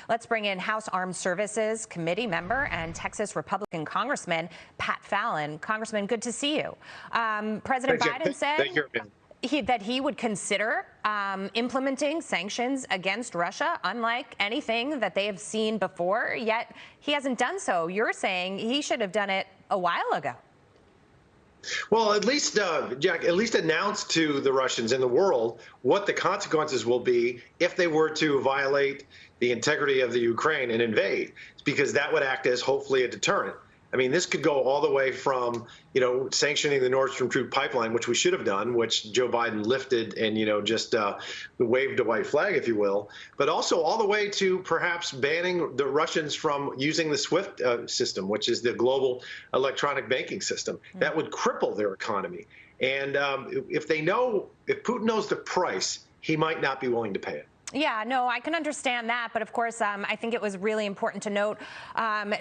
Let's bring in House Armed Services Committee member and Texas Republican Congressman Pat Fallon. Congressman, good to see you. President Biden said that he would consider implementing sanctions against Russia, unlike anything that they have seen before, yet he hasn't done so. You're saying he should have done it a while ago. Well, at least, Jack, at least announce to the Russians and the world what the consequences will be if they were to violate the integrity of the Ukraine and invade, because that would act as hopefully a deterrent. I mean, this could go all the way from, sanctioning the Nord Stream crude pipeline, which we should have done, which Joe Biden lifted and, just waved a white flag, if you will, but also all the way to perhaps banning the Russians from using the SWIFT system, which is the global electronic banking system. That would cripple their economy. And if Putin knows the price, he might not be willing to pay it. Yeah, no, I can understand that. But of course, I think it was really important to note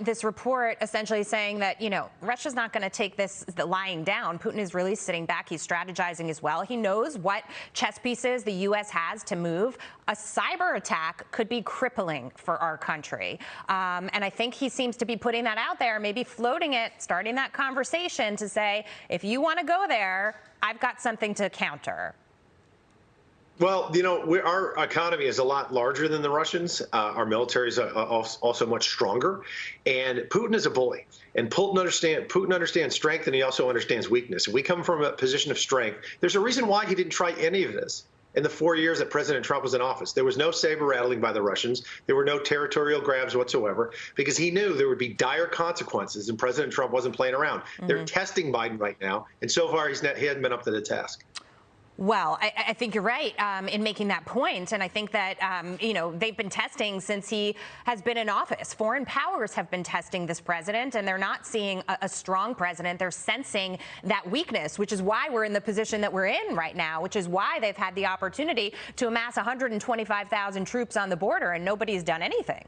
this report essentially saying that, Russia's not going to take the lying down. Putin is really sitting back. He's strategizing as well. He knows what chess pieces the U.S. has to move. A cyber attack could be crippling for our country. And I think he seems to be putting that out there, maybe floating it, starting that conversation to say, if you want to go there, I've got something to counter. Well, our economy is a lot larger than the Russians. Our military is also much stronger. And Putin is a bully. And Putin understands strength, and he also understands weakness. If we come from a position of strength, there's a reason why he didn't try any of this in the 4 years that President Trump was in office. There was no saber rattling by the Russians. There were no territorial grabs whatsoever, because he knew there would be dire consequences, and President Trump wasn't playing around. They're testing Biden right now, and so far he hasn't been up to the task. Well, I think you're right in making that point. And I think that, they've been testing since he has been in office. Foreign powers have been testing this president, and they're not seeing a strong president. They're sensing that weakness, which is why we're in the position that we're in right now, which is why they've had the opportunity to amass 125,000 troops on the border, and nobody's done anything.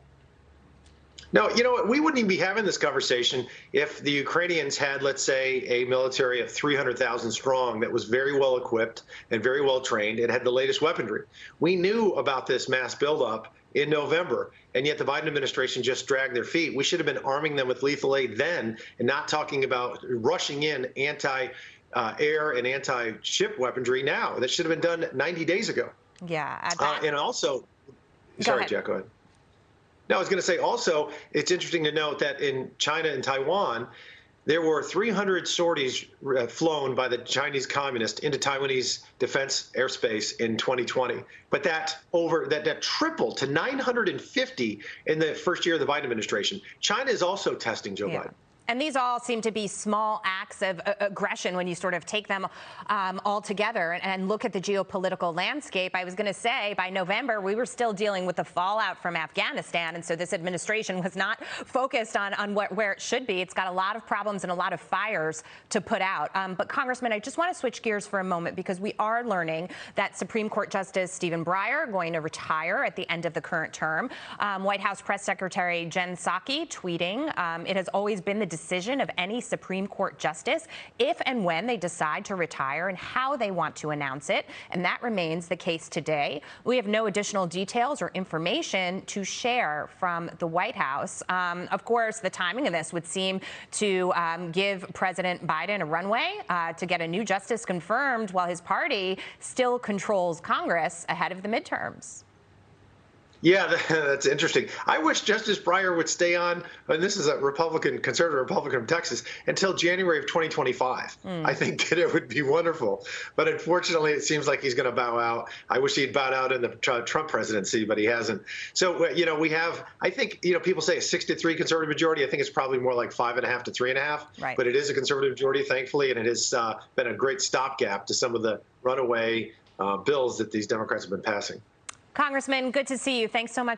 No, you know what? We wouldn't even be having this conversation if the Ukrainians had, let's say, a military of 300,000 strong that was very well equipped and very well trained and had the latest weaponry. We knew about this mass buildup in November, and yet the Biden administration just dragged their feet. We should have been arming them with lethal aid then and not talking about rushing in anti-air and anti-ship weaponry now. That should have been done 90 days ago. Yeah. And also, sorry, Jack, go ahead. Now, I was going to say also, it's interesting to note that in China and Taiwan, there were 300 sorties flown by the Chinese communists into Taiwanese defense airspace in 2020. But that tripled to 950 in the first year of the Biden administration. China is also testing Joe Biden. And these all seem to be small acts of aggression when you sort of take them all together and look at the geopolitical landscape. I was going to say by November, we were still dealing with the fallout from Afghanistan. And so this administration was not focused on where it should be. It's got a lot of problems and a lot of fires to put out. But Congressman, I just want to switch gears for a moment, because we are learning that Supreme Court Justice Stephen Breyer going to retire at the end of the current term. White House Press Secretary Jen Psaki tweeting, it has always been the decision of any Supreme Court justice if and when they decide to retire and how they want to announce it. And that remains the case today. We have no additional details or information to share from the White House. Of course, the timing of this would seem to give President Biden a runway to get a new justice confirmed while his party still controls Congress ahead of the midterms. Yeah, that's interesting. I wish Justice Breyer would stay on, and this is a conservative Republican from Texas, until January of 2025. I think that it would be wonderful. But unfortunately, it seems like he's going to bow out. I wish he'd bowed out in the Trump presidency, but he hasn't. So, we have, I think, people say a 6-3 conservative majority. I think it's probably more like 5.5 to 3.5. Right. But it is a conservative majority, thankfully, and it has been a great stopgap to some of the runaway bills that these Democrats have been passing. Congressman, good to see you. Thanks so much.